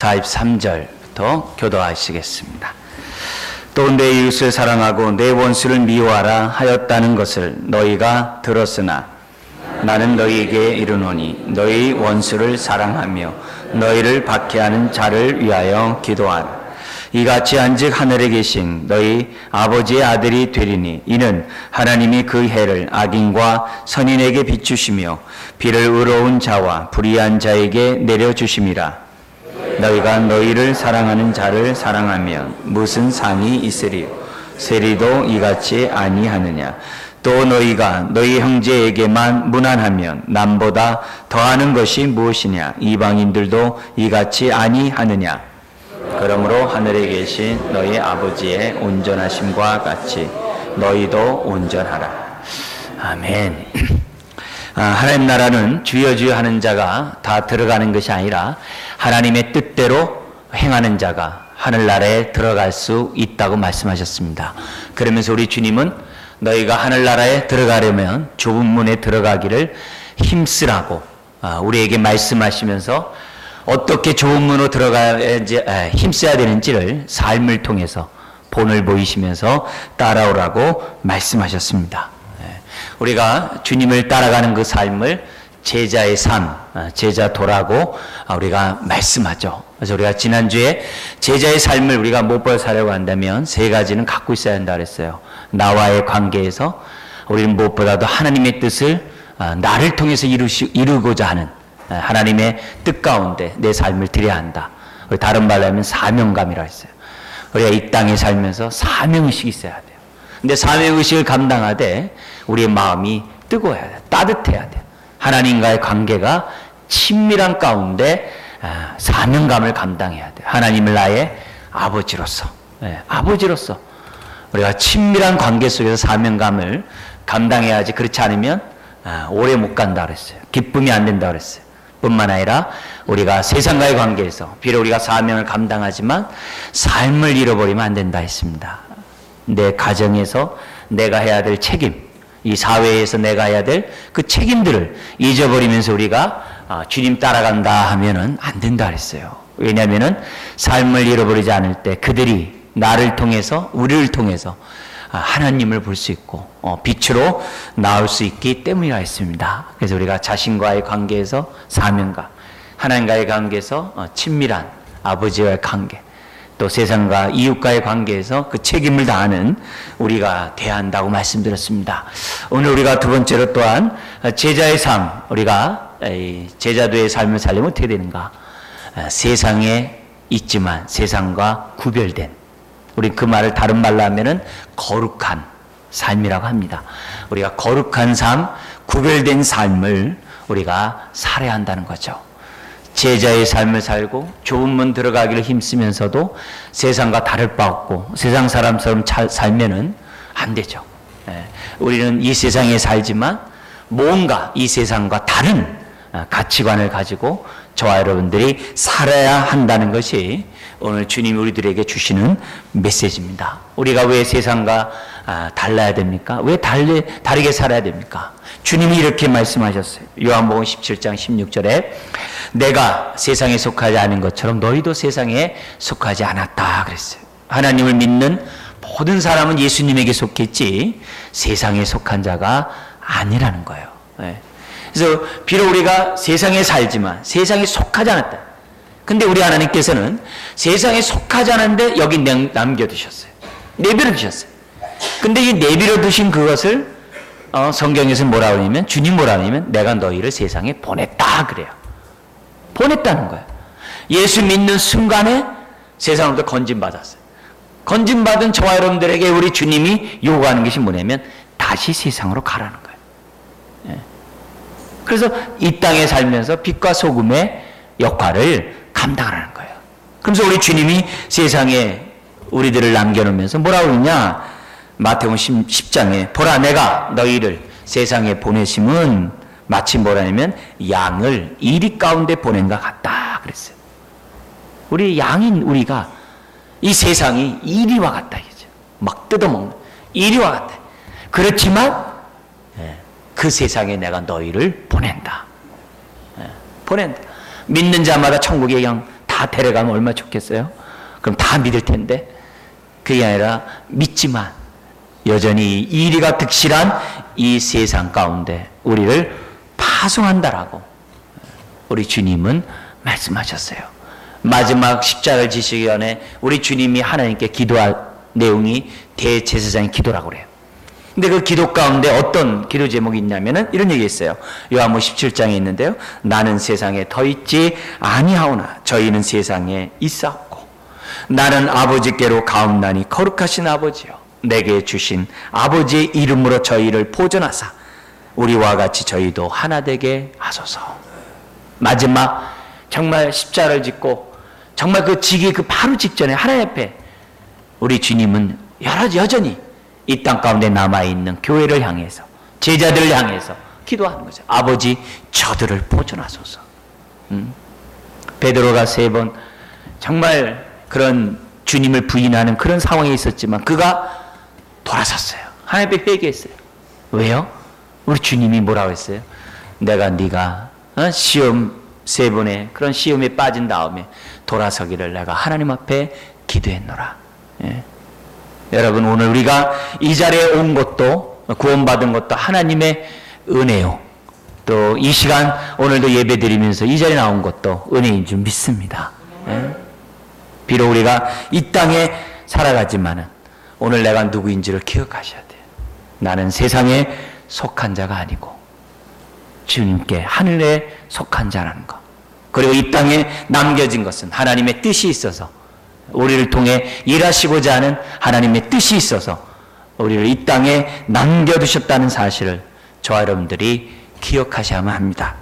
43절부터 교도하시겠습니다. 또 내 이웃을 사랑하고 내 원수를 미워하라 하였다는 것을 너희가 들었으나 나는 너희에게 이르노니 너희 원수를 사랑하며 너희를 박해하는 자를 위하여 기도하라. 이같이 한즉 하늘에 계신 너희 아버지의 아들이 되리니 이는 하나님이 그 해를 악인과 선인에게 비추시며 비를 의로운 자와 불의한 자에게 내려주심이라. 너희가 너희를 사랑하는 자를 사랑하면 무슨 상이 있으리요? 세리도 이같이 아니하느냐? 또 너희가 너희 형제에게만 무난하면 남보다 더하는 것이 무엇이냐? 이방인들도 이같이 아니하느냐? 그러므로 하늘에 계신 너희 아버지의 온전하심과 같이 너희도 온전하라. 아멘. 하나님 나라는 주여 주여 하는 자가 다 들어가는 것이 아니라 하나님의 뜻대로 행하는 자가 하늘나라에 들어갈 수 있다고 말씀하셨습니다. 그러면서 우리 주님은 너희가 하늘나라에 들어가려면 좁은 문에 들어가기를 힘쓰라고 우리에게 말씀하시면서 어떻게 좁은 문으로 들어가야지 힘써야 되는지를 삶을 통해서 본을 보이시면서 따라오라고 말씀하셨습니다. 우리가 주님을 따라가는 그 삶을 제자의 삶, 제자도라고 우리가 말씀하죠. 그래서 우리가 지난주에 제자의 삶을 우리가 무엇보다 살려고 한다면 세 가지는 갖고 있어야 한다 그랬어요. 나와의 관계에서 우리는 무엇보다도 하나님의 뜻을 나를 통해서 이루고자 하는 하나님의 뜻 가운데 내 삶을 드려야 한다. 다른 말로 하면 사명감이라 했어요. 우리가 이 땅에 살면서 사명의식이 있어야 돼요. 근데 사명의식을 감당하되 우리의 마음이 뜨거워야 돼요. 따뜻해야 돼요. 하나님과의 관계가 친밀한 가운데 사명감을 감당해야 돼요. 하나님을 나의 아버지로서 아버지로서 우리가 친밀한 관계 속에서 사명감을 감당해야지. 그렇지 않으면 오래 못 간다 그랬어요. 기쁨이 안 된다 그랬어요. 뿐만 아니라 우리가 세상과의 관계에서 비록 우리가 사명을 감당하지만 삶을 잃어버리면 안 된다 했습니다. 내 가정에서 내가 해야 될 책임, 이 사회에서 내가 해야 될 그 책임들을 잊어버리면서 우리가 주님 따라간다 하면은 안 된다 그랬어요. 왜냐하면은 삶을 잃어버리지 않을 때 그들이 나를 통해서, 우리를 통해서 하나님을 볼 수 있고 빛으로 나올 수 있기 때문이라 했습니다. 그래서 우리가 자신과의 관계에서 사명감, 하나님과의 관계에서 친밀한 아버지와의 관계, 또 세상과 이웃과의 관계에서 그 책임을 다하는 우리가 돼야 한다고 말씀드렸습니다. 오늘 우리가 두 번째로 또한 제자의 삶, 우리가 제자도의 삶을 살려면 어떻게 되는가? 세상에 있지만 세상과 구별된, 우리 그 말을 다른 말로 하면은 거룩한 삶이라고 합니다. 우리가 거룩한 삶, 구별된 삶을 우리가 살아야 한다는 거죠. 제자의 삶을 살고 좁은 문 들어가기를 힘쓰면서도 세상과 다를 바 없고 세상 사람처럼 살면은 안 되죠. 우리는 이 세상에 살지만 뭔가 이 세상과 다른 가치관을 가지고 저와 여러분들이 살아야 한다는 것이 오늘 주님이 우리들에게 주시는 메시지입니다. 우리가 왜 세상과 달라야 됩니까? 왜 다르게 살아야 됩니까? 주님이 이렇게 말씀하셨어요. 요한복음 17장 16절에 내가 세상에 속하지 않은 것처럼 너희도 세상에 속하지 않았다 그랬어요. 하나님을 믿는 모든 사람은 예수님에게 속했지 세상에 속한 자가 아니라는 거예요. 그래서 비록 우리가 세상에 살지만 세상에 속하지 않았다. 근데 우리 하나님께서는 세상에 속하지 않았는데 여기 남겨두셨어요. 내버려 두셨어요. 근데 이 내버려 두신 그것을 성경에서는 뭐라고 하냐면, 주님 뭐라고 하냐면 내가 너희를 세상에 보냈다 그래요. 보냈다는 거예요. 예수 믿는 순간에 세상으로부터 건진받았어요. 건진받은 저와 여러분들에게 우리 주님이 요구하는 것이 뭐냐면 다시 세상으로 가라는 거예요. 그래서 이 땅에 살면서 빛과 소금의 역할을 감당하라는 거예요. 그래서 우리 주님이 세상에 우리들을 남겨놓으면서 뭐라고 그러냐? 마태복음 10장에 보라 내가 너희를 세상에 보내심은 마치 뭐라냐면 양을 이리 가운데 보낸 것 같다 그랬어요. 우리 양인 우리가 이 세상이 이리와 같다 이거죠. 막 뜯어먹는 이리와 같다. 그렇지만 그 세상에 내가 너희를 보낸다. 보낸다. 믿는 자마다 천국에 그냥 다 다 데려가면 얼마나 좋겠어요? 그럼 다 믿을 텐데 그게 아니라 믿지만 여전히 이리가 득실한 이 세상 가운데 우리를 파송한다라고 우리 주님은 말씀하셨어요. 마지막 십자가를 지시기 전에 우리 주님이 하나님께 기도할 내용이 대제사장의 기도라고 그래요. 근데 그 기도 가운데 어떤 기도 제목이 있냐면은 이런 얘기 있어요. 요한복음 17장에 있는데요. 나는 세상에 더 있지 아니하오나 저희는 세상에 있사옵고 나는 아버지께로 가옵나니 거룩하신 아버지여 내게 주신 아버지의 이름으로 저희를 보존하사 우리와 같이 저희도 하나 되게 하소서. 마지막 정말 십자가를 짓고 정말 그 지기 그 바로 직전에 하나님 앞에 우리 주님은 여전히 이 땅 가운데 남아있는 교회를 향해서 제자들을 향해서 기도하는 거죠. 아버지 저들을 보존하소서. 베드로가 3번 정말 그런 주님을 부인하는 그런 상황에 있었지만 그가 돌아섰어요. 하나님 앞에 회개했어요. 왜요? 우리 주님이 뭐라고 했어요? 내가 네가 시험 3번의 그런 시험에 빠진 다음에 돌아서기를 내가 하나님 앞에 기도했노라. 예. 여러분 오늘 우리가 이 자리에 온 것도 구원받은 것도 하나님의 은혜요. 또 이 시간 오늘도 예배 드리면서 이 자리에 나온 것도 은혜인 줄 믿습니다. 예. 비록 우리가 이 땅에 살아가지만은 오늘 내가 누구인지를 기억하셔야 돼요. 나는 세상에 속한 자가 아니고 주님께 하늘에 속한 자라는 것. 그리고 이 땅에 남겨진 것은 하나님의 뜻이 있어서 우리를 통해 일하시고자 하는 하나님의 뜻이 있어서 우리를 이 땅에 남겨두셨다는 사실을 저와 여러분들이 기억하셔야만 합니다.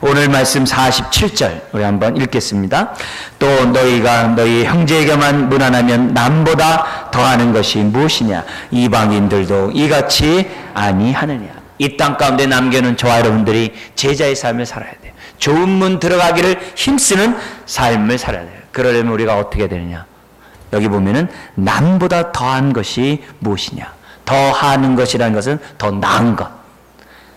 오늘 말씀 47절 우리 한번 읽겠습니다. 또 너희가 너희 형제에게만 무난하면 남보다 더하는 것이 무엇이냐 이방인들도 이같이 아니하느냐. 이 땅 가운데 남겨놓은 저와 여러분들이 제자의 삶을 살아야 돼요. 좋은 문 들어가기를 힘쓰는 삶을 살아야 돼요. 그러려면 우리가 어떻게 되느냐. 여기 보면은 남보다 더한 것이 무엇이냐. 더하는 것이라는 것은 더 나은 것.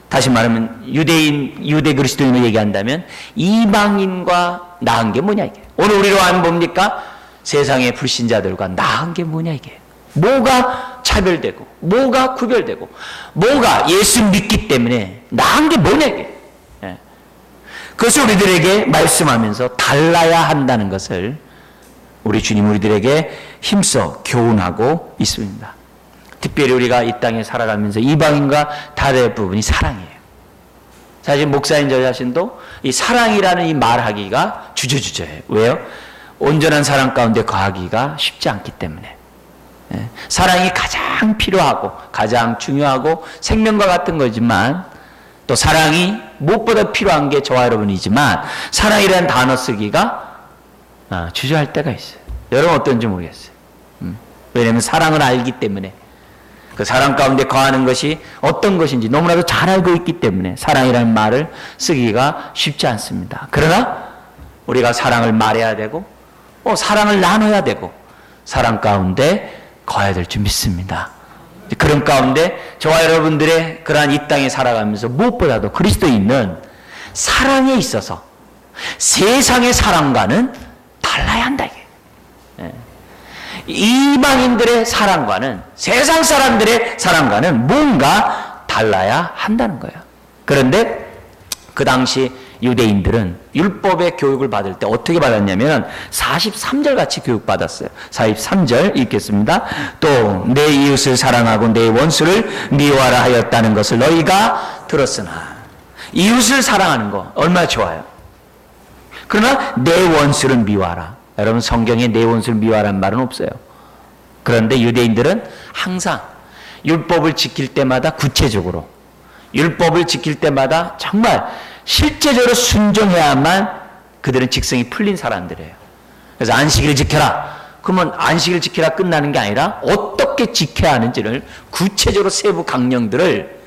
다시 말하면 유대 그리스도인을 얘기한다면 이방인과 나은 게 뭐냐 이게. 오늘 우리로 하면 뭡니까? 세상의 불신자들과 나은 게 뭐냐 이게. 뭐가 차별되고 뭐가 구별되고 뭐가 예수 믿기 때문에 나은 게 뭐냐 이게. 예. 그것을 우리들에게 말씀하면서 달라야 한다는 것을 우리 주님 우리들에게 힘써 교훈하고 있습니다. 특별히 우리가 이 땅에 살아가면서 이방인과 다를 부분이 사랑이에요. 사실 목사님 저 자신도 이 사랑이라는 이 말하기가 주저주저해요. 왜요? 온전한 사랑 가운데 거하기가 쉽지 않기 때문에. 사랑이 가장 필요하고 가장 중요하고 생명과 같은 거지만 또 사랑이 무엇보다 필요한 게 저와 여러분이지만 사랑이라는 단어 쓰기가 주저할 때가 있어요. 여러분 어떤지 모르겠어요. 왜냐하면 사랑을 알기 때문에 그 사랑 가운데 거하는 것이 어떤 것인지 너무나도 잘 알고 있기 때문에 사랑이라는 말을 쓰기가 쉽지 않습니다. 그러나 우리가 사랑을 말해야 되고 사랑을 나눠야 되고 사랑 가운데 거해야 될 줄 믿습니다. 그런 가운데 저와 여러분들의 그러한 이 땅에 살아가면서 무엇보다도 그리스도인은 사랑에 있어서 세상의 사랑과는 달라야 한다 이게. 이방인들의 사랑과는 세상 사람들의 사랑과는 뭔가 달라야 한다는 거예요. 그런데 그 당시 유대인들은 율법의 교육을 받을 때 어떻게 받았냐면 43절 같이 교육받았어요. 43절 읽겠습니다. 또 내 이웃을 사랑하고 내 원수를 미워하라 하였다는 것을 너희가 들었으나. 이웃을 사랑하는 거 얼마나 좋아요. 그러나 내 원수를 미워하라. 여러분 성경에 내 원수를 미워하라는 말은 없어요. 그런데 유대인들은 항상 율법을 지킬 때마다 구체적으로 율법을 지킬 때마다 정말 실제적으로 순종해야만 그들은 직성이 풀린 사람들이에요. 그래서 안식일을 지켜라. 그러면 안식일을 지켜라 끝나는 게 아니라 어떻게 지켜야 하는지를 구체적으로 세부 강령들을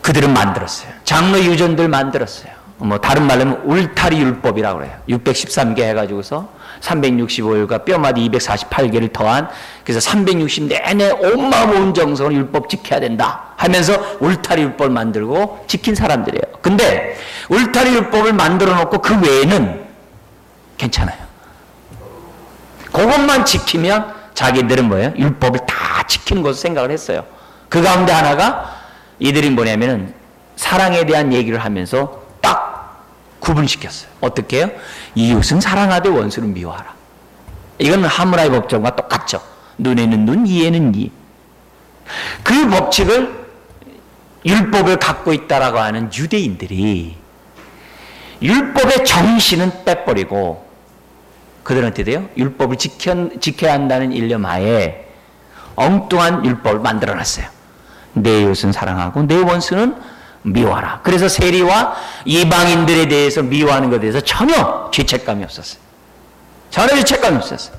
그들은 만들었어요. 장로 유전들 만들었어요. 다른 말로 하면 울타리 율법이라고 그래요. 613개 해가지고서 365일과 뼈마디 248개를 더한 그래서 360 내내 온 마음 온 정성으로 율법 지켜야 된다 하면서 울타리 율법을 만들고 지킨 사람들이에요. 근데 울타리 율법을 만들어 놓고 그 외에는 괜찮아요. 그것만 지키면 자기들은 뭐예요? 율법을 다 지키는 것으로 생각을 했어요. 그 가운데 하나가 이들이 뭐냐면은 사랑에 대한 얘기를 하면서 딱 구분시켰어요. 어떻게 해요? 이웃은 사랑하되 원수는 미워하라. 이건 하무라이 법정과 똑같죠. 눈에는 눈, 이에는 이. 그 법칙을 율법을 갖고 있다라고 하는 유대인들이 율법의 정신은 빼버리고 그들은 어떻게 돼요? 율법을 지켜야 한다는 일념 하에 엉뚱한 율법을 만들어놨어요. 내 이웃은 사랑하고 내 원수는 미워하라. 그래서 세리와 이방인들에 대해서 미워하는 것에 대해서 전혀 죄책감이 없었어요. 전혀 죄책감이 없었어요.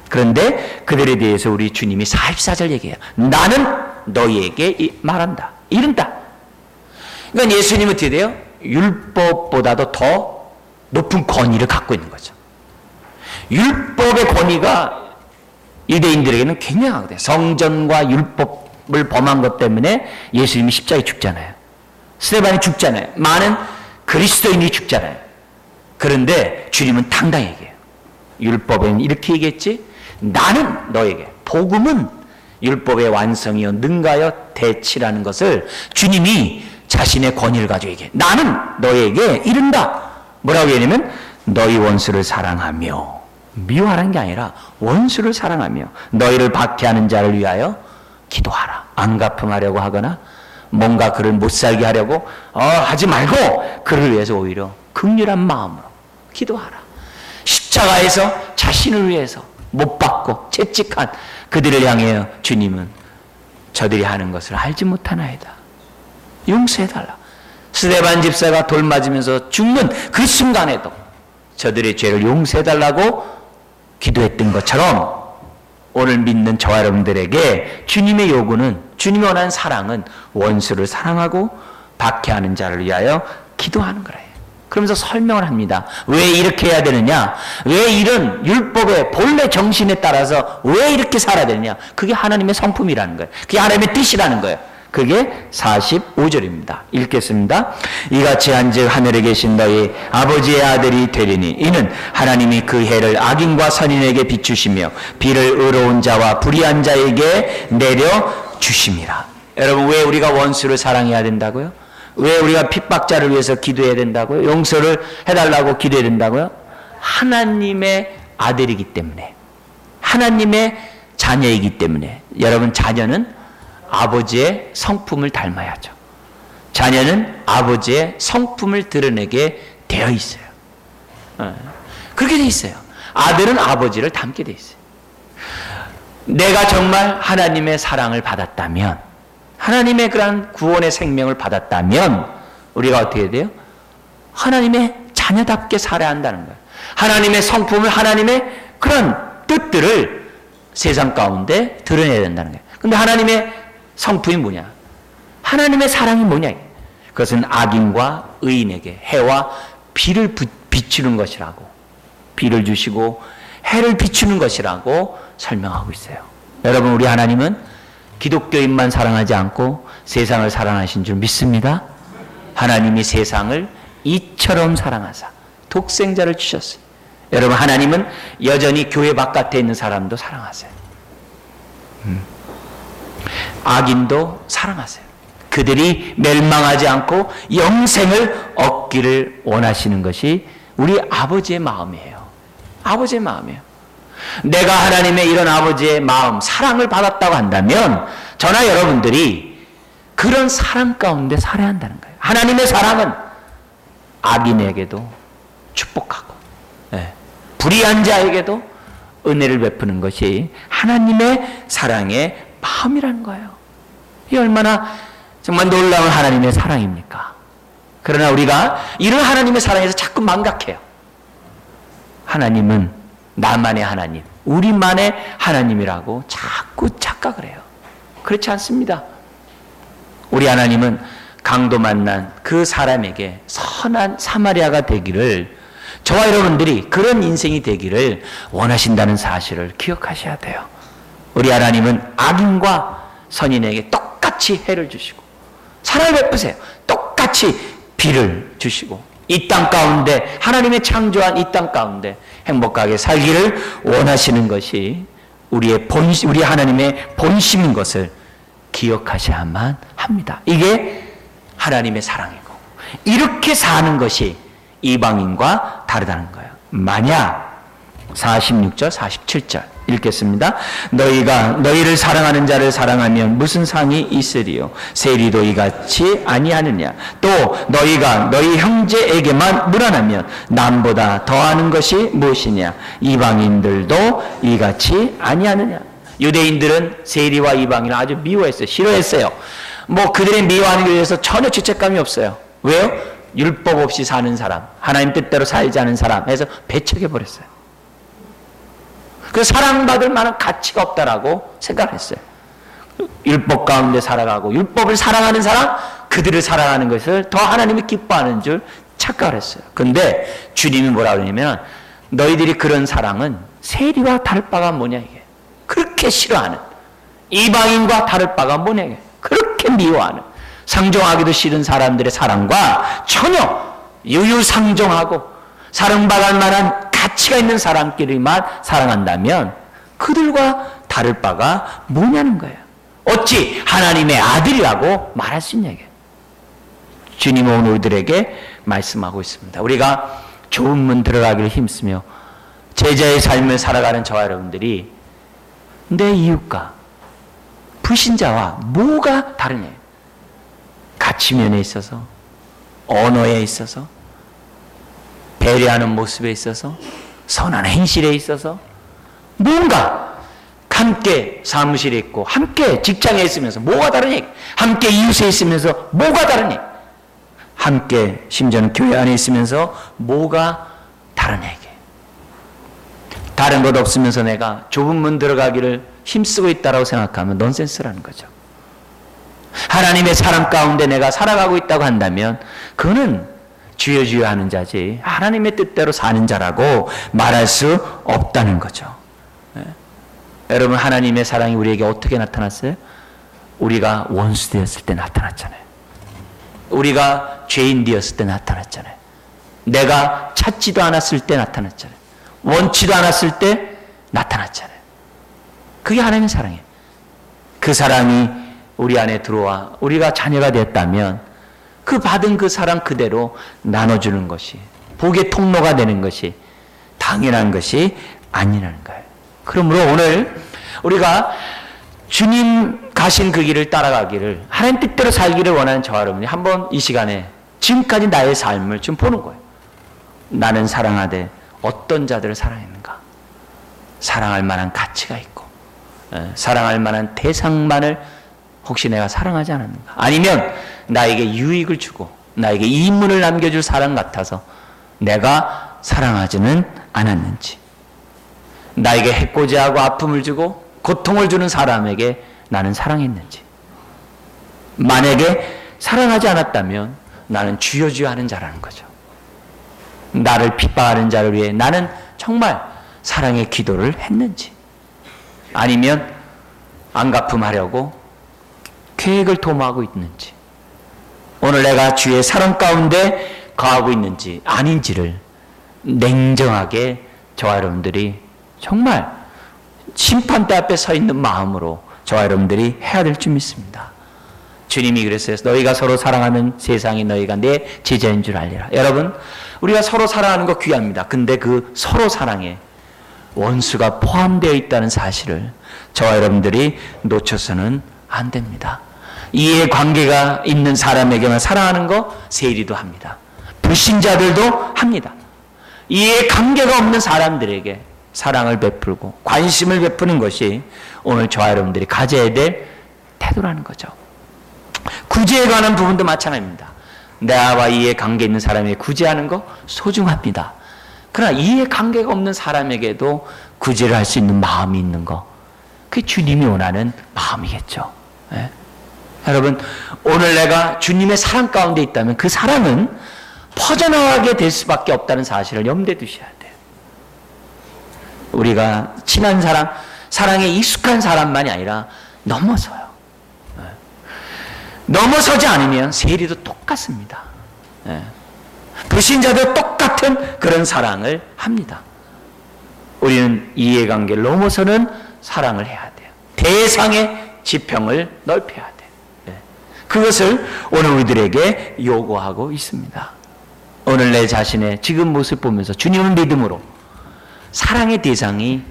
그런데 그들에 대해서 우리 주님이 44절 얘기해요. 나는 너희에게 말한다. 이른다. 그러니까 예수님은 어떻게 돼요? 율법보다도 더 높은 권위를 갖고 있는 거죠. 율법의 권위가 유대인들에게는 굉장하거든요. 성전과 율법을 범한 것 때문에 예수님이 십자가에 죽잖아요. 스데반이 죽잖아요. 많은 그리스도인이 죽잖아요. 그런데 주님은 당당히 얘기해요. 율법에는 이렇게 얘기했지? 나는 너에게, 복음은 율법의 완성이요 능가요 대치라는 것을 주님이 자신의 권위를 가지고 얘기해. 나는 너에게 이른다. 뭐라고 얘기하냐면 너희 원수를 사랑하며, 미워하는 게 아니라 원수를 사랑하며 너희를 박해하는 자를 위하여 기도하라. 안 갚음하려고 하거나 뭔가 그를 못 살게 하려고 하지 말고 그를 위해서 오히려 긍휼한 마음으로 기도하라. 십자가에서 자신을 위해서 못 받고 채찍한 그들을 향해 주님은 저들이 하는 것을 알지 못하나이다. 용서해달라. 스데반 집사가 돌 맞으면서 죽는 그 순간에도 저들의 죄를 용서해달라고 기도했던 것처럼 오늘 믿는 저와 여러분들에게 주님의 요구는, 주님이 원하는 사랑은 원수를 사랑하고 박해하는 자를 위하여 기도하는 거예요. 그러면서 설명을 합니다. 왜 이렇게 해야 되느냐? 왜 이런 율법의 본래 정신에 따라서 왜 이렇게 살아야 되느냐? 그게 하나님의 성품이라는 거예요. 그게 하나님의 뜻이라는 거예요. 그게 45절입니다. 읽겠습니다. 이같이 한즉 하늘에 계신 너희 아버지의 아들이 되리니 이는 하나님이 그 해를 악인과 선인에게 비추시며 비를 의로운 자와 불의한 자에게 내려 주심이라. 여러분, 왜 우리가 원수를 사랑해야 된다고요? 왜 우리가 핍박자를 위해서 기도해야 된다고요? 용서를 해달라고 기도해야 된다고요? 하나님의 아들이기 때문에, 하나님의 자녀이기 때문에. 여러분, 자녀는 아버지의 성품을 닮아야죠. 자녀는 아버지의 성품을 드러내게 되어 있어요. 그렇게 되어 있어요. 아들은 아버지를 닮게 되어 있어요. 내가 정말 하나님의 사랑을 받았다면, 하나님의 그런 구원의 생명을 받았다면 우리가 어떻게 돼요? 하나님의 자녀답게 살아야 한다는 거예요. 하나님의 성품을, 하나님의 그런 뜻들을 세상 가운데 드러내야 된다는 거예요. 근데 하나님의 성품이 뭐냐? 하나님의 사랑이 뭐냐? 그것은 악인과 의인에게 해와 비를 비추는 것이라고, 비를 주시고 해를 비추는 것이라고 설명하고 있어요. 여러분, 우리 하나님은 기독교인만 사랑하지 않고 세상을 사랑하신 줄 믿습니다. 하나님이 세상을 이처럼 사랑하사 독생자를 주셨어요. 여러분, 하나님은 여전히 교회 바깥에 있는 사람도 사랑하세요. 악인도 사랑하세요. 그들이 멸망하지 않고 영생을 얻기를 원하시는 것이 우리 아버지의 마음이에요. 아버지의 마음이에요. 내가 하나님의 이런 아버지의 마음, 사랑을 받았다고 한다면 저나 여러분들이 그런 사랑 가운데 살아야 한다는 거예요. 하나님의 사랑은 악인에게도 축복하고, 불의한 자에게도 은혜를 베푸는 것이 하나님의 사랑의 마음이라는 거예요. 이 얼마나 정말 놀라운 하나님의 사랑입니까? 그러나 우리가 이런 하나님의 사랑에서 자꾸 망각해요. 하나님은 나만의 하나님, 우리만의 하나님이라고 자꾸 착각을 해요. 그렇지 않습니다. 우리 하나님은 강도 만난 그 사람에게 선한 사마리아가 되기를, 저와 여러분들이 그런 인생이 되기를 원하신다는 사실을 기억하셔야 돼요. 우리 하나님은 악인과 선인에게 똑같이 해를 주시고 사랑을 베푸세요. 똑같이 비를 주시고 이 땅 가운데, 하나님의 창조한 이 땅 가운데 행복하게 살기를 원하시는 것이 우리 하나님의 본심인 것을 기억하셔야만 합니다. 이게 하나님의 사랑이고, 이렇게 사는 것이 이방인과 다르다는 거예요. 만약 46절, 47절 읽겠습니다. 너희가 너희를 사랑하는 자를 사랑하면 무슨 상이 있으리요? 세리도 이같이 아니하느냐? 또 너희가 너희 형제에게만 물어나면 남보다 더하는 것이 무엇이냐? 이방인들도 이같이 아니하느냐? 유대인들은 세리와 이방인을 아주 미워했어요. 싫어했어요. 뭐 그들의 미워하는 것에 대해서 전혀 죄책감이 없어요. 왜요? 율법 없이 사는 사람, 하나님 뜻대로 살지 않은 사람 해서 배척해버렸어요. 그 사랑받을 만한 가치가 없다라고 생각했어요. 율법 가운데 살아가고 율법을 사랑하는 사람, 그들을 사랑하는 것을 더 하나님이 기뻐하는 줄 착각을 했어요. 근데 주님이 뭐라 그러냐면 너희들이 그런 사랑은 세리와 다를 바가 뭐냐 이게. 그렇게 싫어하는, 이방인과 다를 바가 뭐냐 이게. 그렇게 미워하는, 상종하기도 싫은 사람들의 사랑과 전혀 유유상종하고 사랑받을 만한 가치가 있는 사람끼리만 사랑한다면 그들과 다를 바가 뭐냐는 거예요. 어찌 하나님의 아들이라고 말할 수 있냐. 주님은 오늘 우리들에게 말씀하고 있습니다. 우리가 좁은 문 들어가기를 힘쓰며 제자의 삶을 살아가는 저와 여러분들이 내 이웃과 불신자와 뭐가 다르냐. 가치면에 있어서, 언어에 있어서, 배려하는 모습에 있어서, 선한 행실에 있어서, 뭔가 함께 사무실에 있고 함께 직장에 있으면서 뭐가 다르냐. 함께 이웃에 있으면서 뭐가 다르냐. 함께 심지어는 교회 안에 있으면서 뭐가 다르냐. 이게 다른 것 없으면서 내가 좁은 문 들어가기를 힘쓰고 있다고 생각하면 넌센스라는 거죠. 하나님의 사랑 가운데 내가 살아가고 있다고 한다면 그거는 주여 주여 하는 자지 하나님의 뜻대로 사는 자라고 말할 수 없다는 거죠. 네. 여러분, 하나님의 사랑이 우리에게 어떻게 나타났어요? 우리가 원수 되었을 때 나타났잖아요. 우리가 죄인 되었을 때 나타났잖아요. 내가 찾지도 않았을 때 나타났잖아요. 원치도 않았을 때 나타났잖아요. 그게 하나님의 사랑이에요. 그 사랑이 우리 안에 들어와 우리가 자녀가 됐다면 그 받은 그 사랑 그대로 나눠주는 것이, 복의 통로가 되는 것이 당연한 것이 아니라는 거예요. 그러므로 오늘 우리가 주님 가신 그 길을 따라가기를, 하나님 뜻대로 살기를 원하는 저와 여러분이 한번 이 시간에 지금까지 나의 삶을 좀 보는 거예요. 나는 사랑하되 어떤 자들을 사랑했는가? 사랑할 만한 가치가 있고 사랑할 만한 대상만을 혹시 내가 사랑하지 않았는가? 아니면 나에게 유익을 주고 나에게 이문을 남겨줄 사람 같아서 내가 사랑하지는 않았는지, 나에게 해코지하고 아픔을 주고 고통을 주는 사람에게 나는 사랑했는지, 만약에 사랑하지 않았다면 나는 주여 주여 하는 자라는 거죠. 나를 핍박하는 자를 위해 나는 정말 사랑의 기도를 했는지, 아니면 안갚음하려고 계획을 도모하고 있는지, 오늘 내가 주의 사랑 가운데 거하고 있는지 아닌지를 냉정하게 저와 여러분들이 정말 심판대 앞에 서 있는 마음으로 저와 여러분들이 해야 될 줄 믿습니다. 주님이 그랬어요. 너희가 서로 사랑하는 세상이 너희가 내 제자인 줄 알리라. 여러분, 우리가 서로 사랑하는 거 귀합니다. 근데 그 서로 사랑에 원수가 포함되어 있다는 사실을 저와 여러분들이 놓쳐서는 안 됩니다. 이해관계가 있는 사람에게만 사랑하는 거 세리도 합니다. 불신자들도 합니다. 이해관계가 없는 사람들에게 사랑을 베풀고 관심을 베푸는 것이 오늘 저와 여러분들이 가져야 될 태도라는 거죠. 구제에 관한 부분도 마찬가지입니다. 나와 이해관계 있는 사람에게 구제하는 거 소중합니다. 그러나 이해관계가 없는 사람에게도 구제를 할 수 있는 마음이 있는 거, 그게 주님이 원하는 마음이겠죠. 네? 여러분, 오늘 내가 주님의 사랑 가운데 있다면 그 사랑은 퍼져나가게 될 수밖에 없다는 사실을 염두에 두셔야 돼요. 우리가 친한 사람, 사랑에 익숙한 사람만이 아니라 넘어서요. 넘어서지 않으면 세리도 똑같습니다. 불신자도 똑같은 그런 사랑을 합니다. 우리는 이해관계를 넘어서는 사랑을 해야 돼요. 대상의 지평을 넓혀야 돼요. 그것을 오늘 우리들에게 요구하고 있습니다. 오늘 내 자신의 지금 모습 보면서 주님을 믿음으로 사랑의 대상이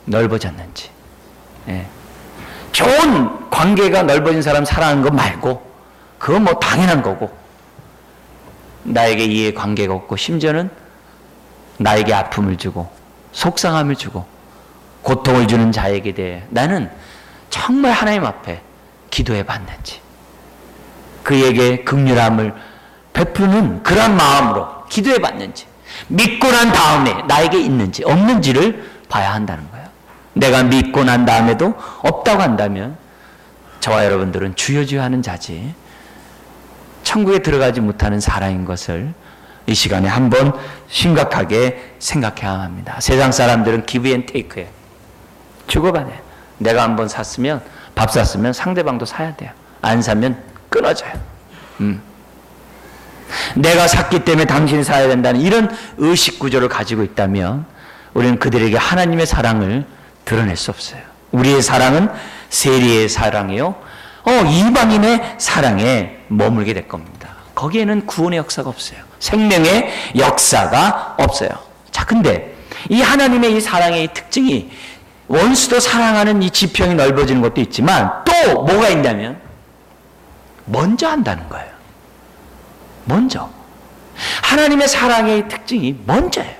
넓어졌는지, 좋은 관계가 넓어진 사람 사랑하는 거 말고 그건 뭐 당연한 거고, 나에게 이해 관계가 없고 심지어는 나에게 아픔을 주고 속상함을 주고 고통을 주는 자에게 대해 나는 정말 하나님 앞에 기도해 봤는지, 그에게 긍휼함을 베푸는 그런 마음으로 기도해 봤는지, 믿고 난 다음에 나에게 있는지 없는지를 봐야 한다는 거예요. 내가 믿고 난 다음에도 없다고 한다면 저와 여러분들은 주여 하는 자지 천국에 들어가지 못하는 사람인 것을 이 시간에 한번 심각하게 생각해야 합니다. 세상 사람들은 기브 앤 테이크예요. 주고받아요. 내가 한번 샀으면, 밥 샀으면 상대방도 사야 돼요. 안 사면 끊어져요. 내가 샀기 때문에 당신이 사야 된다는 이런 의식 구조를 가지고 있다면 우리는 그들에게 하나님의 사랑을 드러낼 수 없어요. 우리의 사랑은 세리의 사랑이요, 이방인의 사랑에 머물게 될 겁니다. 거기에는 구원의 역사가 없어요. 생명의 역사가 없어요. 자, 근데 이 하나님의 이 사랑의 이 특징이 원수도 사랑하는 이 지평이 넓어지는 것도 있지만 또 뭐가 있냐면 먼저 한다는 거예요. 먼저. 하나님의 사랑의 특징이 먼저예요.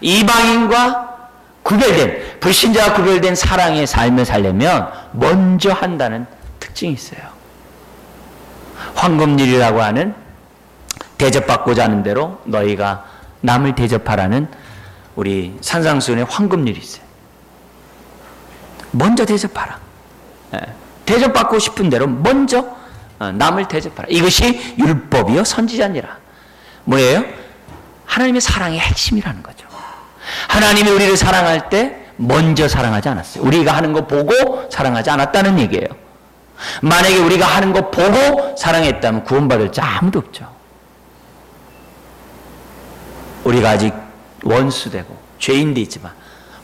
이방인과 구별된, 불신자와 구별된 사랑의 삶을 살려면 먼저 한다는 특징이 있어요. 황금률이라고 하는 대접받고자 하는 대로 너희가 남을 대접하라는 우리 산상수훈의 황금률이 있어요. 먼저 대접하라. 대접받고 싶은 대로 먼저 남을 대접하라. 이것이 율법이요 선지자니라. 뭐예요? 하나님의 사랑의 핵심이라는 거죠. 하나님이 우리를 사랑할 때 먼저 사랑하지 않았어요. 우리가 하는 거 보고 사랑하지 않았다는 얘기예요. 만약에 우리가 하는 거 보고 사랑했다면 구원받을 자 아무도 없죠. 우리가 아직 원수되고 죄인되지만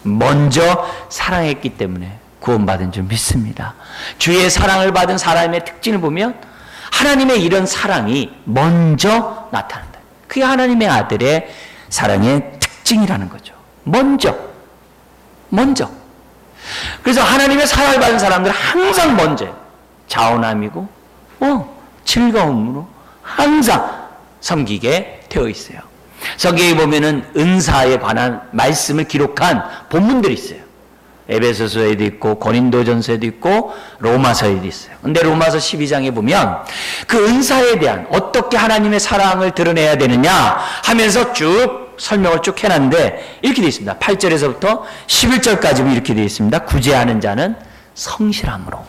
먼저 사랑했기 때문에 구원받은 줄 믿습니다. 주의 사랑을 받은 사람의 특징을 보면 하나님의 이런 사랑이 먼저 나타난다. 그게 하나님의 아들의 사랑의 특징이라는 거죠. 먼저. 그래서 하나님의 사랑을 받은 사람들은 항상 먼저 자원함이고 즐거움으로 항상 섬기게 되어 있어요. 성경에 보면은 은사에 관한 말씀을 기록한 본문들이 있어요. 에베소서에도 있고 고린도전서에도 있고 로마서에도 있어요. 근데 로마서 12장에 보면 그 은사에 대한 어떻게 하나님의 사랑을 드러내야 되느냐 하면서 쭉 설명을 쭉 해놨는데 이렇게 되어 있습니다. 8절에서부터 11절까지 이렇게 되어 있습니다. 구제하는 자는 성실함으로,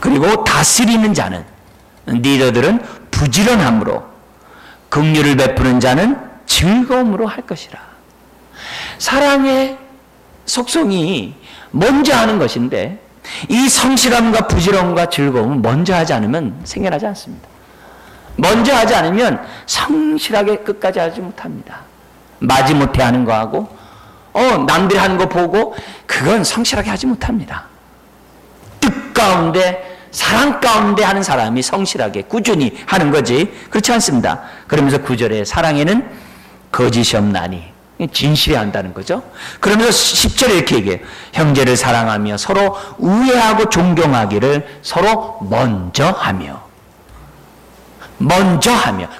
그리고 다스리는 자는, 리더들은 부지런함으로, 긍휼을 베푸는 자는 즐거움으로 할 것이라. 사랑의 속성이 먼저 하는 것인데 이 성실함과 부지런함과 즐거움은 먼저 하지 않으면 생겨나지 않습니다. 먼저 하지 않으면 성실하게 끝까지 하지 못합니다. 마지못해 하는 거하고 남들이 하는 거 보고 그건 성실하게 하지 못합니다. 뜻 가운데 사랑 가운데 하는 사람이 성실하게 꾸준히 하는 거지 그렇지 않습니다. 그러면서 9절에 사랑에는 거짓이 없나니 진실해야 한다는 거죠. 그러면서 10절에 이렇게 얘기해요. 형제를 사랑하며 서로 우애하고 존경하기를 서로 먼저 하며.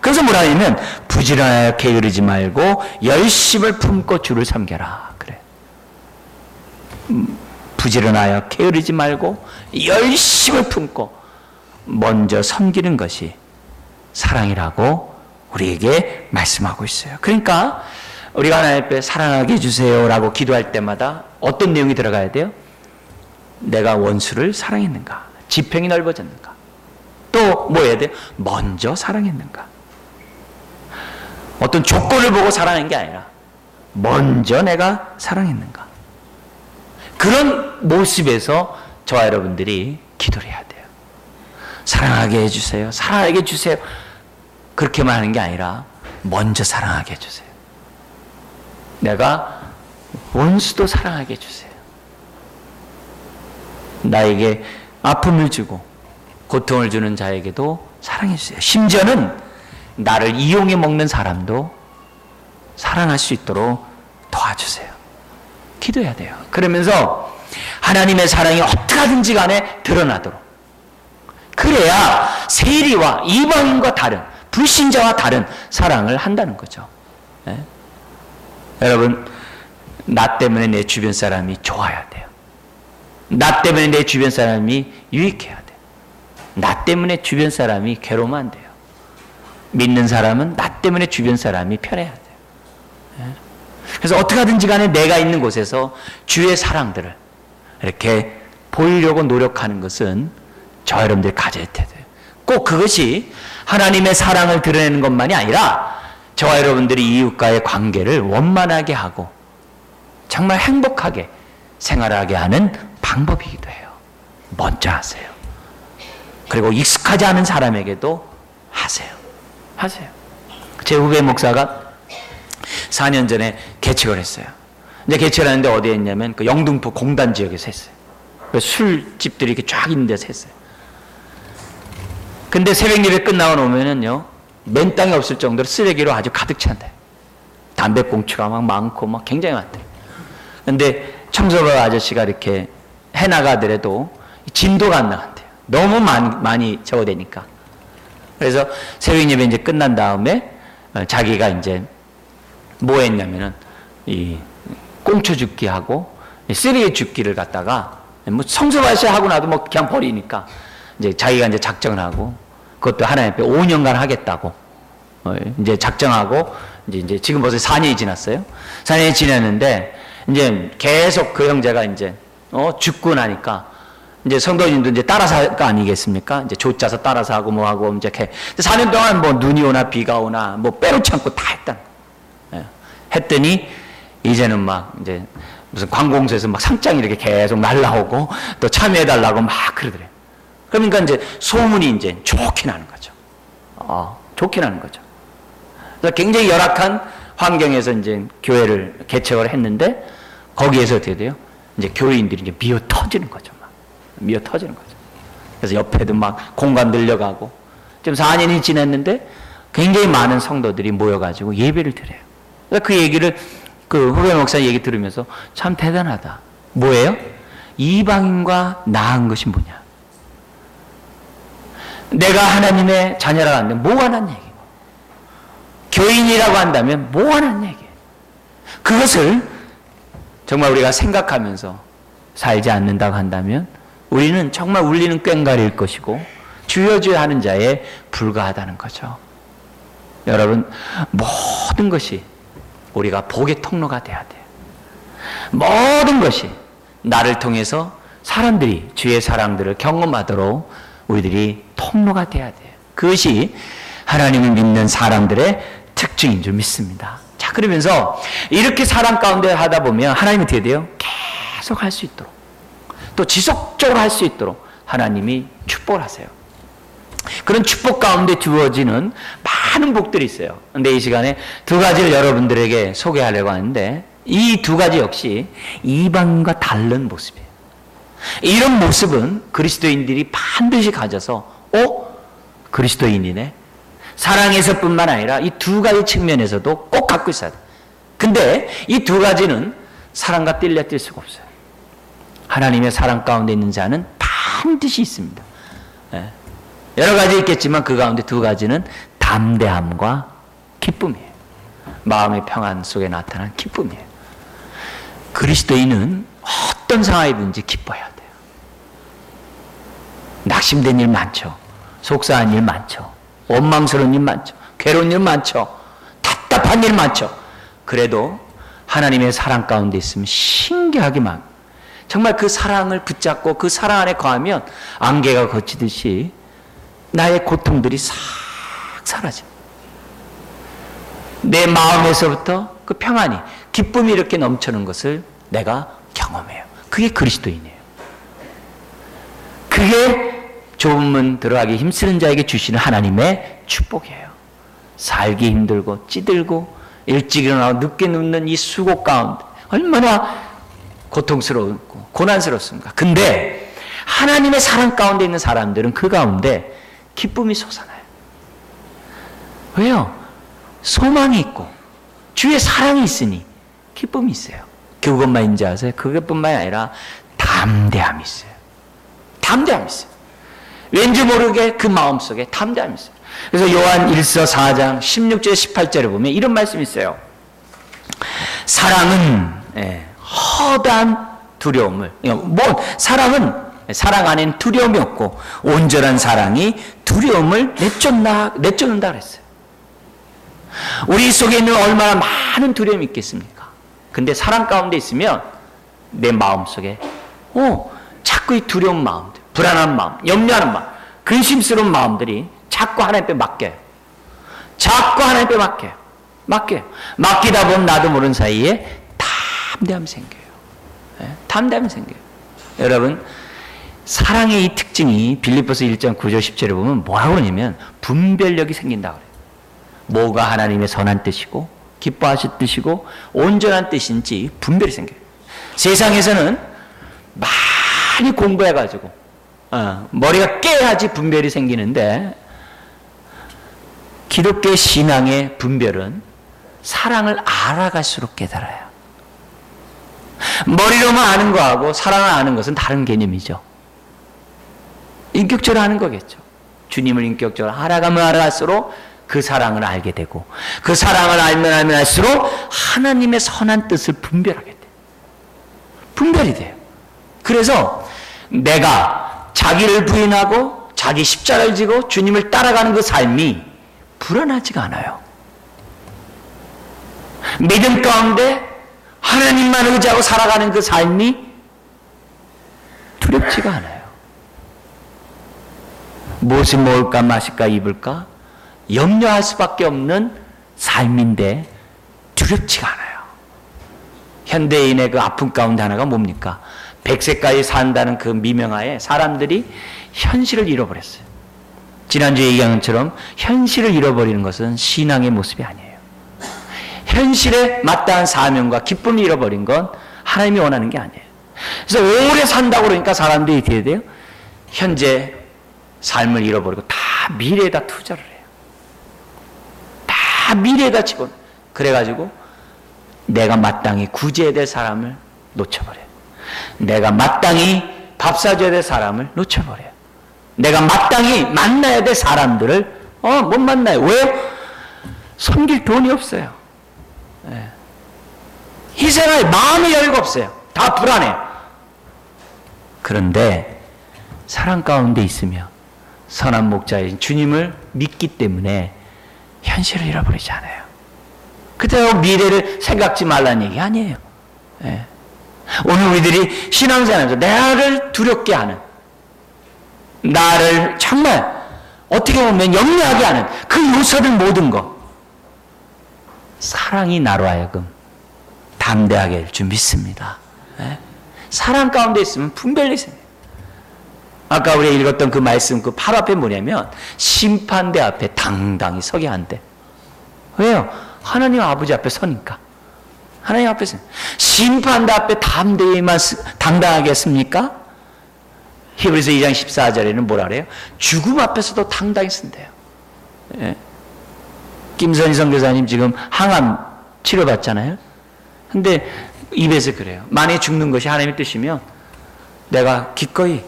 그래서 뭐라 하냐면 부지런하여 게으르지 말고 열심을 품고 주를 섬겨라. 그래. 부지런하여 게으르지 말고 열심을 품고 먼저 섬기는 것이 사랑이라고 우리에게 말씀하고 있어요. 그러니까 우리가 하나님 앞에 사랑하게 해주세요라고 기도할 때마다 어떤 내용이 들어가야 돼요? 내가 원수를 사랑했는가? 지평이 넓어졌는가? 또 뭐 해야 돼요? 먼저 사랑했는가? 어떤 조건을 보고 사랑한 게 아니라 먼저 내가 사랑했는가? 그런 모습에서 저와 여러분들이 기도를 해야 돼요. 사랑하게 해주세요. 사랑하게 해주세요. 그렇게만 하는 게 아니라 먼저 사랑하게 해주세요. 내가 원수도 사랑하게 해주세요. 나에게 아픔을 주고 고통을 주는 자에게도 사랑해 주세요. 심지어는 나를 이용해 먹는 사람도 사랑할 수 있도록 도와주세요. 기도해야 돼요. 그러면서 하나님의 사랑이 어떻게 하든지 간에 드러나도록, 그래야 세리와 이방인과 다른, 불신자와 다른 사랑을 한다는 거죠. 네? 여러분, 나 때문에 내 주변 사람이 좋아야 돼요. 나 때문에 내 주변 사람이 유익해야 돼요. 나 때문에 주변 사람이 괴로우면 안 돼요. 믿는 사람은 나 때문에 주변 사람이 편해야 돼요. 네? 그래서 어떻게 하든지 간에 내가 있는 곳에서 주의 사랑들을 이렇게 보이려고 노력하는 것은 저와 여러분들이 가져야 돼요. 꼭 그것이 하나님의 사랑을 드러내는 것만이 아니라 저와 여러분들이 이웃과의 관계를 원만하게 하고 정말 행복하게 생활하게 하는 방법이기도 해요. 먼저 하세요. 그리고 익숙하지 않은 사람에게도 하세요. 제 후배 목사가 4년 전에 개척을 했어요. 이제 개척을 하는데 어디에 했냐면 그 영등포 공단 지역에서 했어요. 술집들이 이렇게 쫙 있는 데서 했어요. 근데 새벽 예배 끝나고 나오면은요, 맨 땅이 없을 정도로 쓰레기로 아주 가득 찬대요. 담배꽁초가 막 많고 막 굉장히 많대요. 근데 청소부 아저씨가 이렇게 해나가더라도 진도가 안 나간대요. 너무 많이 적어대니까. 그래서 새벽 예배 이제 끝난 다음에 자기가 이제 뭐 했냐면은 이 꽁초 줍기하고 쓰레기 줍기를 갖다가 뭐 청소부 아저씨 하고 나도 뭐 그냥 버리니까 이제 자기가 이제 작정을 하고, 그것도 하나님 앞에 5년간 하겠다고 이제 작정하고, 이제 지금 벌써 4년이 지났어요. 4년이 지났는데 이제 계속 그 형제가 이제 죽고 나니까 이제 성도님도 이제 따라서 할 거 아니겠습니까? 이제 조짜서 따라서 하고 뭐 하고 이제 4년 동안 뭐 눈이 오나 비가 오나 뭐 빼놓지 않고 다 했다. 했더니 이제는 막 이제 무슨 관공서에서 막 상장이 이렇게 계속 날라오고 또 참여해달라고 막 그러더래요. 그러니까 이제 소문이 이제 좋게 나는 거죠. 좋게 나는 거죠. 그래서 굉장히 열악한 환경에서 이제 교회를 개척을 했는데 거기에서 어떻게 돼요? 이제 교회인들이 이제 미어 터지는 거죠. 미어 터지는 거죠. 그래서 옆에도 막 공간 늘려가고, 지금 4년이 지났는데 굉장히 많은 성도들이 모여가지고 예배를 드려요. 그래서 그 얘기를, 그 후배 목사 얘기 들으면서 참 대단하다. 뭐예요? 이방인과 나은 것이 뭐냐? 내가 하나님의 자녀라고 한다면 뭐가 난 얘기고, 교인이라고 한다면 뭐가 난 얘기예요. 그것을 정말 우리가 생각하면서 살지 않는다고 한다면 우리는 정말 울리는 꽹과리일 것이고 주여주여 하는 자에 불과하다는 거죠. 여러분, 모든 것이 우리가 복의 통로가 돼야 돼요. 모든 것이 나를 통해서 사람들이 주의 사랑들을 경험하도록 우리들이 통로가 돼야 돼요. 그것이 하나님을 믿는 사람들의 특징인 줄 믿습니다. 자, 그러면서 이렇게 사랑 가운데 하다 보면 하나님이 어떻게 돼요? 계속 할 수 있도록, 또 지속적으로 할 수 있도록 하나님이 축복을 하세요. 그런 축복 가운데 주어지는 많은 복들이 있어요. 그런데 이 시간에 두 가지를 여러분들에게 소개하려고 하는데, 이 두 가지 역시 이방인과 다른 모습이에요. 이런 모습은 그리스도인들이 반드시 가져서 그리스도인이네, 사랑에서뿐만 아니라 이 두 가지 측면에서도 꼭 갖고 있어야 돼요. 근데 이 두 가지는 사랑과 뗄려 뗄 수가 없어요. 하나님의 사랑 가운데 있는 자는 반드시 있습니다. 여러 가지 있겠지만 그 가운데 두 가지는 담대함과 기쁨이에요. 마음의 평안 속에 나타난 기쁨이에요. 그리스도인은 어떤 상황이든지 기뻐해야 돼요. 낙심된 일 많죠. 속상한 일 많죠. 원망스러운 일 많죠. 괴로운 일 많죠. 답답한 일 많죠. 그래도 하나님의 사랑 가운데 있으면 신기하게 막 정말 그 사랑을 붙잡고 그 사랑 안에 거하면 안개가 걷히듯이 나의 고통들이 싹 사라집니다. 내 마음에서부터 그 평안이, 기쁨이 이렇게 넘치는 것을 내가 경험해요. 그게 그리스도인이에요. 그게 좁은 문 들어가기 힘쓰는 자에게 주시는 하나님의 축복이에요. 살기 힘들고 찌들고 일찍 일어나고 늦게 눕는 이 수고 가운데 얼마나 고통스럽고 고난스럽습니까? 근데 하나님의 사랑 가운데 있는 사람들은 그 가운데 기쁨이 솟아나요. 왜요? 소망이 있고 주의 사랑이 있으니 기쁨이 있어요. 그것만 인지하세요. 그것뿐만이 아니라 담대함이 있어요. 담대함이 있어요. 왠지 모르게 그 마음속에 담대함이 있어요. 그래서 요한 1서 4장 16절 18절에 보면 이런 말씀이 있어요. 사랑은 허다한 두려움을, 사랑은 사랑 안에는 두려움이 없고 온전한 사랑이 두려움을 내쫓는다 그랬어요. 우리 속에 있는 얼마나 많은 두려움이 있겠습니까? 근데 사랑 가운데 있으면 내 마음 속에 자꾸 이 두려운 마음들, 불안한 마음, 염려하는 마음, 근심스러운 마음들이 자꾸 하나님께 맡겨요. 자꾸 하나님께 맡겨요. 맡기다 보면 나도 모르는 사이에 담대함이 생겨요. 담대함이 생겨요. 여러분, 사랑의 이 특징이 빌립보서 1장 9절 10절에 보면 뭐라고 그러냐면 분별력이 생긴다고 그래요. 뭐가 하나님의 선한 뜻이고 기뻐하실 뜻이고 온전한 뜻인지 분별이 생겨요. 세상에서는 많이 공부해가지고 머리가 깨야지 분별이 생기는데 기독교 신앙의 분별은 사랑을 알아갈수록 깨달아요. 머리로만 아는 거하고 사랑을 아는 것은 다른 개념이죠. 인격적으로 아는 거겠죠. 주님을 인격적으로 알아가면 알아갈수록 그 사랑을 알게 되고 그 사랑을 알면 알수록 하나님의 선한 뜻을 분별하게 돼요. 분별이 돼요. 그래서 내가 자기를 부인하고 자기 십자가를 지고 주님을 따라가는 그 삶이 불안하지가 않아요. 믿음 가운데 하나님만 의지하고 살아가는 그 삶이 두렵지가 않아요. 무엇을 먹을까 마실까 입을까 염려할 수밖에 없는 삶인데 두렵지가 않아요. 현대인의 그 아픔 가운데 하나가 뭡니까? 100세까지 산다는 그 미명하에 사람들이 현실을 잃어버렸어요. 지난주에 얘기한 것처럼 현실을 잃어버리는 것은 신앙의 모습이 아니에요. 현실에 마땅한 사명과 기쁨을 잃어버린 건 하나님이 원하는 게 아니에요. 그래서 오래 산다고 그러니까 사람들이 어떻게 돼요? 현재 삶을 잃어버리고 다 미래에다 투자를 해요. 다 미래에다 집어넣어요. 그래가지고 내가 마땅히 구제해야 될 사람을 놓쳐버려요. 내가 마땅히 밥 사줘야 될 사람을 놓쳐버려요. 내가 마땅히 만나야 될 사람들을 못 만나요. 왜요? 섬길 돈이 없어요. 희생할 마음의 여유가 없어요. 다 불안해요. 그런데 사랑 가운데 있으며 선한 목자인 주님을 믿기 때문에 현실을 잃어버리지 않아요. 그때도 미래를 생각지 말라는 얘기 아니에요. 오늘 우리들이 신앙생활에서 나를 두렵게 하는, 나를 정말 어떻게 보면 염려하게 하는 그 요소들 모든 것, 사랑이 나로 하여금 담대하게 할 줄 믿습니다. 사랑 가운데 있으면 분별이 생겨요. 아까 우리가 읽었던 그 말씀 그 바로 앞에 뭐냐면 심판대 앞에 당당히 서게 한대. 왜요? 하나님 아버지 앞에 서니까. 하나님 앞에 서 심판대 앞에 당당하게 습니까? 히브리서 2장 14절에는 뭐라 그래요? 죽음 앞에서도 당당히 쓴대요. 김선희 선교사님 지금 항암 치료받잖아요. 근데 입에서 그래요. 만약에 죽는 것이 하나님의 뜻이면 내가 기꺼이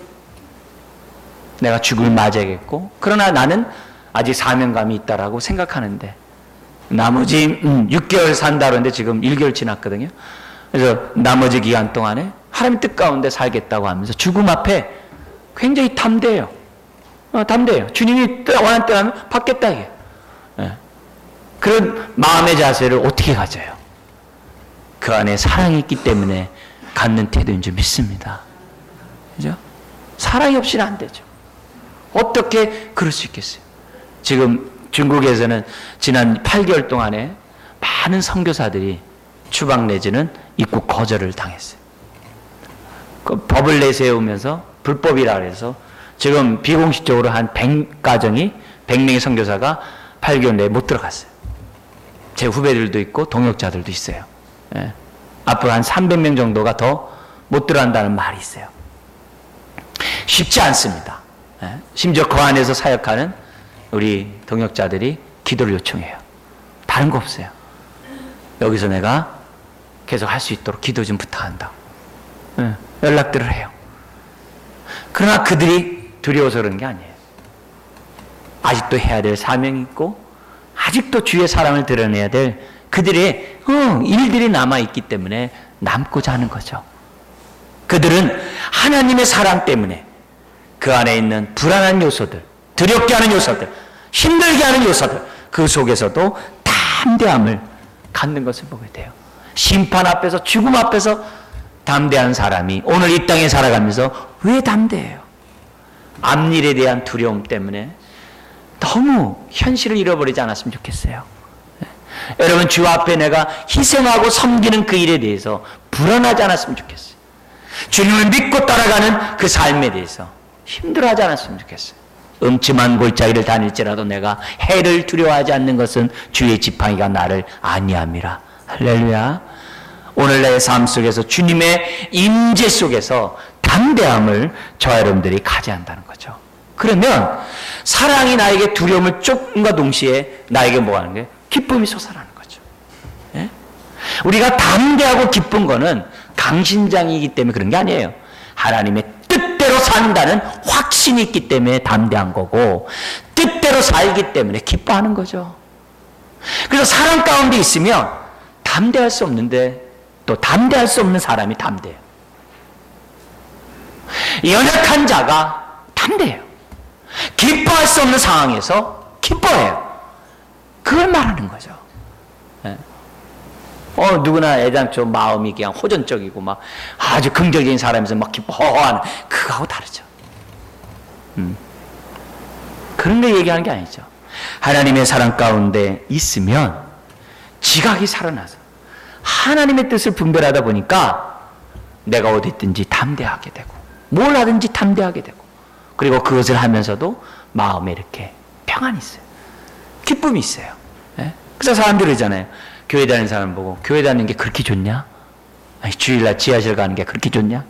내가 죽음을 맞이하겠고, 그러나 나는 아직 사명감이 있다라고 생각하는데 나머지 6개월 산다 그러는데 지금 1개월 지났거든요. 그래서 나머지 기간 동안에 하나님 뜻 가운데 살겠다고 하면서 죽음 앞에 굉장히 담대해요. 담대해요. 주님이 원하는 뜻 하면 받겠다 이게. 그런 마음의 자세를 어떻게 가져요? 그 안에 사랑이 있기 때문에 갖는 태도인 줄 믿습니다. 그죠? 사랑이 없이는 안 되죠. 어떻게 그럴 수 있겠어요? 지금 중국에서는 지난 8개월 동안에 많은 선교사들이 추방 내지는 입국 거절을 당했어요. 그 법을 내세우면서 불법이라 그래서 지금 비공식적으로 한 100가정이 100명의 선교사가 8개월 내에 못 들어갔어요. 제 후배들도 있고 동역자들도 있어요. 예. 앞으로 한 300명 정도가 더 못 들어간다는 말이 있어요. 쉽지 않습니다. 예. 심지어 그 안에서 사역하는 우리 동역자들이 기도를 요청해요. 다른 거 없어요. 여기서 내가 계속 할 수 있도록 기도 좀 부탁한다. 예. 연락들을 해요. 그러나 그들이 두려워서 그런 게 아니에요. 아직도 해야 될 사명이 있고 아직도 주의 사랑을 드러내야 될 그들의 일들이 남아있기 때문에 남고자 하는 거죠. 그들은 하나님의 사랑 때문에 그 안에 있는 불안한 요소들, 두렵게 하는 요소들, 힘들게 하는 요소들, 그 속에서도 담대함을 갖는 것을 보게 돼요. 심판 앞에서, 죽음 앞에서 담대한 사람이 오늘 이 땅에 살아가면서 왜 담대해요? 앞일에 대한 두려움 때문에 너무 현실을 잃어버리지 않았으면 좋겠어요. 여러분, 주 앞에 내가 희생하고 섬기는 그 일에 대해서 불안하지 않았으면 좋겠어요. 주님을 믿고 따라가는 그 삶에 대해서 힘들어하지 않았으면 좋겠어요. 음침한 골짜기를 다닐지라도 내가 해를 두려워하지 않는 것은 주의 지팡이가 나를 안위함이라. 할렐루야. 오늘 내 삶 속에서 주님의 임재 속에서 담대함을 저와 여러분들이 가져야 한다는 거죠. 그러면 사랑이 나에게 두려움을 쫓음과 동시에 나에게 뭐 하는 게 기쁨이 솟아나는 거죠. 예? 우리가 담대하고 기쁜 거는 강신장이기 때문에 그런 게 아니에요. 하나님의 뜻대로 산다는 확신이 있기 때문에 담대한 거고 뜻대로 살기 때문에 기뻐하는 거죠. 그래서 사랑 가운데 있으면 담대할 수 없는데 또 담대할 수 없는 사람이 담대해요. 연약한 자가 담대해요. 기뻐할 수 없는 상황에서 기뻐해요. 그걸 말하는 거죠. 네. 누구나 애당초 마음이 그냥 호전적이고 막 아주 긍정적인 사람에서 막 기뻐하는 그거하고 다르죠. 그런 거 얘기하는 게 아니죠. 하나님의 사랑 가운데 있으면 지각이 살아나서 하나님의 뜻을 분별하다 보니까 내가 어디 있든지 담대하게 되고 뭘 하든지 담대하게 되고 그리고 그것을 하면서도 마음에 이렇게 평안이 있어요. 기쁨이 있어요. 예? 그래서 사람들이 그러잖아요. 교회 다니는 사람 보고 교회 다니는 게 그렇게 좋냐? 아니, 주일날 지하실 가는 게 그렇게 좋냐?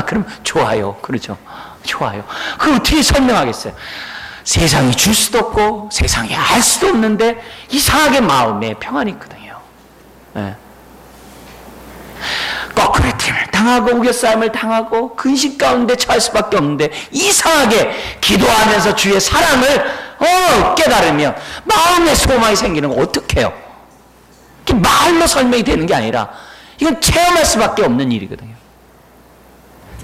그럼 좋아요. 그러죠. 좋아요. 그걸 어떻게 설명하겠어요? 세상이 줄 수도 없고 세상이 알 수도 없는데 이상하게 마음에 평안이 있거든요. 예. 거꾸로팀을 당하고 우겨싸움을 당하고 근심 가운데 처할 수밖에 없는데 이상하게 기도하면서 주의 사랑을 깨달으면 마음에 소망이 생기는 거 어떡해요? 말로 설명이 되는 게 아니라 이건 체험할 수밖에 없는 일이거든요.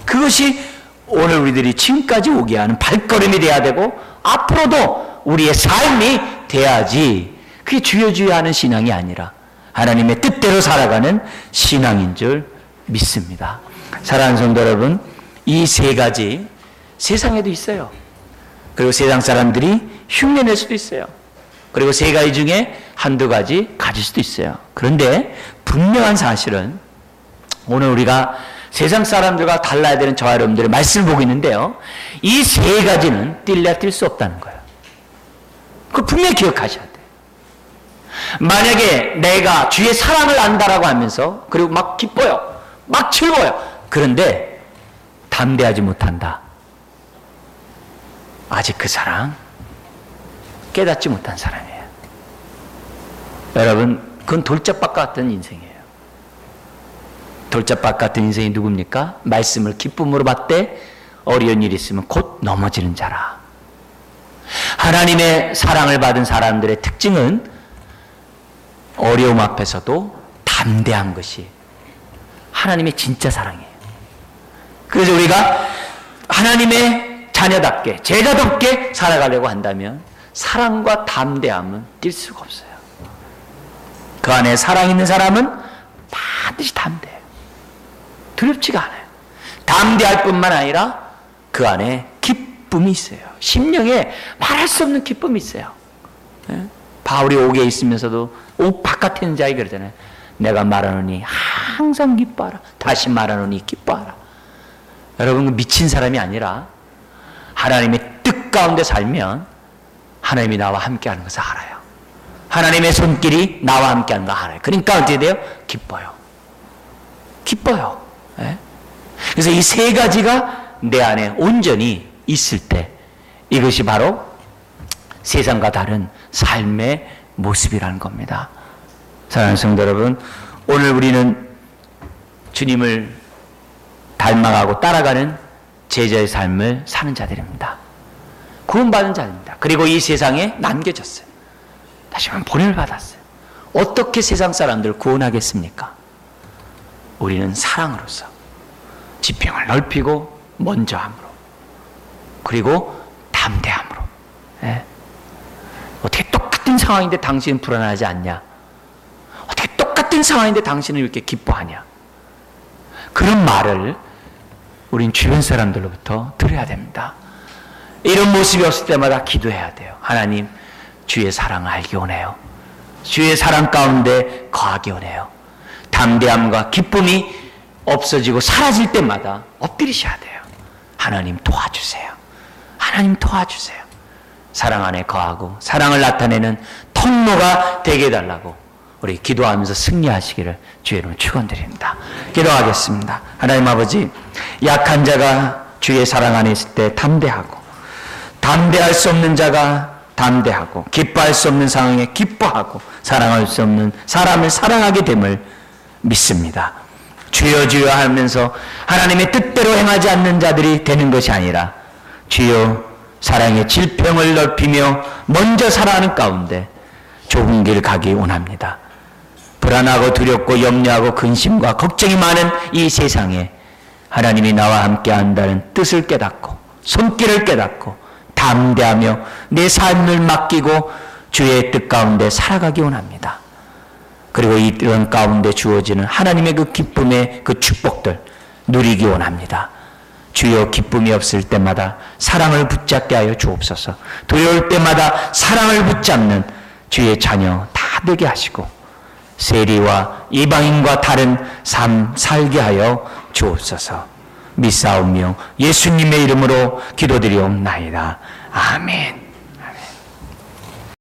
그것이 오늘 우리들이 지금까지 오게 하는 발걸음이 돼야 되고 앞으로도 우리의 삶이 돼야지 그게 주여주여하는 신앙이 아니라 하나님의 뜻대로 살아가는 신앙인 줄 믿습니다. 사랑하는 성도 여러분, 이 세 가지 세상에도 있어요. 그리고 세상 사람들이 흉내낼 수도 있어요. 그리고 세 가지 중에 한두 가지 가질 수도 있어요. 그런데 분명한 사실은 오늘 우리가 세상 사람들과 달라야 되는 저와 여러분들의 말씀을 보고 있는데요. 이 세 가지는 뛸래야 뛸 수 없다는 거예요. 그걸 분명히 기억하셔야 돼요. 만약에 내가 주의 사랑을 안다라고 하면서 그리고 막 기뻐요. 막 즐거워요. 그런데 담대하지 못한다. 아직 그 사랑 깨닫지 못한 사람이에요. 여러분, 그건 돌짝밭 같은 인생이에요. 돌짝밭 같은 인생이 누굽니까? 말씀을 기쁨으로 받되 어려운 일이 있으면 곧 넘어지는 자라. 하나님의 사랑을 받은 사람들의 특징은 어려움 앞에서도 담대한 것이 하나님의 진짜 사랑이에요. 그래서 우리가 하나님의 자녀답게 제자답게 살아가려고 한다면 사랑과 담대함은 뛸 수가 없어요. 그 안에 사랑 있는 사람은 반드시 담대해요. 두렵지가 않아요. 담대할 뿐만 아니라 그 안에 기쁨이 있어요. 심령에 말할 수 없는 기쁨이 있어요. 예? 바울이 옥에 있으면서도 옥 바깥에 있는 자에게 그러잖아요. 내가 말하노니 항상 기뻐하라. 다시 말하노니 기뻐하라. 여러분, 미친 사람이 아니라 하나님의 뜻 가운데 살면 하나님이 나와 함께하는 것을 알아요. 하나님의 손길이 나와 함께하는 거 알아요. 그러니까 어떻게 돼요? 기뻐요. 기뻐요. 예? 그래서 이 세 가지가 내 안에 온전히 있을 때 이것이 바로 세상과 다른 삶의 모습이라는 겁니다. 사랑하는 성도 여러분, 오늘 우리는 주님을 닮아가고 따라가는 제자의 삶을 사는 자들입니다. 구원받은 자입니다. 그리고 이 세상에 남겨졌어요. 다시 한번 보냄을 받았어요. 어떻게 세상 사람들을 구원하겠습니까? 우리는 사랑으로서 지평을 넓히고 먼저함으로, 그리고 담대함으로. 예? 어떻게 똑같은 상황인데 당신은 불안하지 않냐? 어떻게 똑같은 상황인데 당신은 이렇게 기뻐하냐? 그런 말을 우린 주변 사람들로부터 들어야 됩니다. 이런 모습이 없을 때마다 기도해야 돼요. 하나님, 주의 사랑을 알기 원해요. 주의 사랑 가운데 거하기 원해요. 담대함과 기쁨이 없어지고 사라질 때마다 엎드리셔야 돼요. 하나님 도와주세요. 하나님 도와주세요. 사랑 안에 거하고 사랑을 나타내는 통로가 되게 해달라고 우리 기도하면서 승리하시기를 주의 이름으로 축원드립니다. 기도하겠습니다. 하나님 아버지, 약한 자가 주의 사랑 안에 있을 때 담대하고, 담대할 수 없는 자가 담대하고, 기뻐할 수 없는 상황에 기뻐하고, 사랑할 수 없는 사람을 사랑하게 됨을 믿습니다. 주여 주여 하면서 하나님의 뜻대로 행하지 않는 자들이 되는 것이 아니라 주여 사랑의 질평을 넓히며 먼저 살아가는 가운데 좁은 길 가기 원합니다. 불안하고 두렵고 염려하고 근심과 걱정이 많은 이 세상에 하나님이 나와 함께 한다는 뜻을 깨닫고 손길을 깨닫고 담대하며 내 삶을 맡기고 주의 뜻 가운데 살아가기 원합니다. 그리고 이런 가운데 주어지는 하나님의 그 기쁨의 그 축복들 누리기 원합니다. 주여, 기쁨이 없을 때마다 사랑을 붙잡게 하여 주옵소서. 두려울 때마다 사랑을 붙잡는 주의 자녀 다 되게 하시고 세리와 이방인과 다른 삶 살게 하여 주옵소서. 믿사오며 예수님의 이름으로 기도드리옵나이다. 아멘.